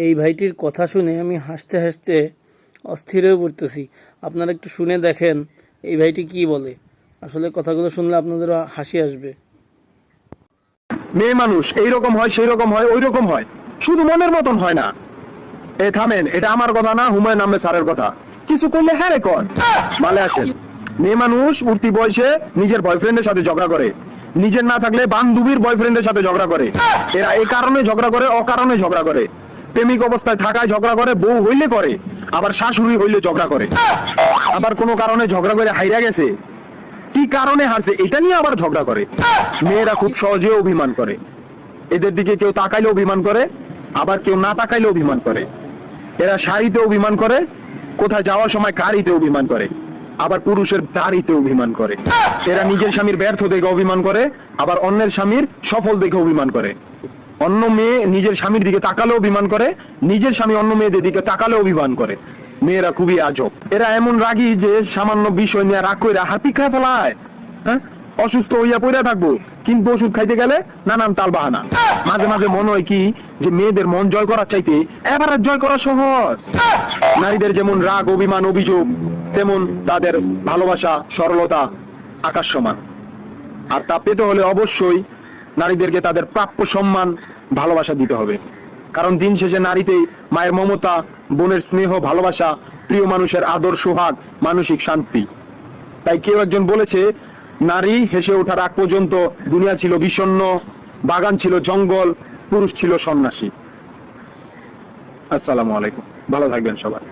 এই ভাইটির কথা শুনে আমি হাসতে হাসতে অস্থির হয়ে পড়তেছি। আপনারা একটু শুনে দেখেন এই ভাইটি কি বলে। আসলে কথাগুলো শুনলে আপনাদেরও হাসি আসবে। মেয়ে মানুষ এইরকম হয়, সেই রকম হয়, ওই রকম হয়, শুধু মনের মতন হয় না। এ থামেন, এটা আমার কথা না, হুমায়ুন আহমেদ স্যারের কথা। কিছু করলে হ্যাঁ রে কর, ভালো আসেন। মেয়ে মানুষ উঠতি বয়সে নিজের বয়ফ্রেন্ডের সাথে ঝগড়া করে, নিজের না থাকলে বান্ধবীর বয়ফ্রেন্ডের সাথে ঝগড়া করে। এরা এই কারণে ঝগড়া করে, অকারণে ঝগড়া করে। প্রেমিক অবস্থায় থাকায় ঝগড়া করে, বউ হইলে করে, আবার শাশুড়ি হইলে ঝগড়া করে, আবার কোনো কারণে ঝগড়া করে হাইরা গেছে, কি কারণে হারছে এটা নিয়ে আবার ঝগড়া করে। মেয়েরা খুব সহজে অভিমান করে, এদের দিকে কেউ তাকাইলে অভিমান করে, আবার কেউ না তাকাইলে অভিমান করে। এরা শাড়িতে অভিমান করে, কোথায় যাওয়ার সময় গাড়িতে অভিমান করে, আবার পুরুষের দাড়িতে অভিমান করে। এরা নিজের স্বামীর ব্যর্থ দেখে অভিমান করে, আবার অন্যের স্বামীর সফল দেখে অভিমান করে। অন্য মেয়ে নিজের স্বামীর দিকে তাকালে অভিমান করে, নিজের স্বামী অন্য মেয়েদের দিকে তাকালে অভিমান করে। মেয়েরা খুবই আজব। এরা এমন রাগী যে সামান্য বিষয় নিয়ে রাগ করে হাতি খায় ফেলায়। হ্যাঁ, অসুস্থ হইয়া পড়ে থাকবো, কিন্তু ওষুধ খাইতে গেলে নানান তাল বাহানা। মাঝে মাঝে মনে হয় কি যে মেয়েদের মন জয় করার চাইতে এভারেজ জয় করা সহজ। নারীদের যেমন রাগ, অভিমান, অভিযোগ, তেমন তাদের ভালোবাসা, সরলতা আকাশ সমান। আর তা পেতে হলে অবশ্যই নারীদেরকে তাদের প্রাপ্য সম্মান, ভালোবাসা দিতে হবে। কারণ দিন শেষে নারীতেই মায়ের মমতা, বোনের স্নেহ, ভালোবাসা, প্রিয় মানুষের আদর, সোহাগ, মানসিক শান্তি। তাই কেউ একজন বলেছে, নারী হেসে ওঠার আগ পর্যন্ত দুনিয়া ছিল বিষণ্ণ, বাগান ছিল জঙ্গল, পুরুষ ছিল সন্ন্যাসী। আসসালামু আলাইকুম, ভালো থাকবেন সবাই।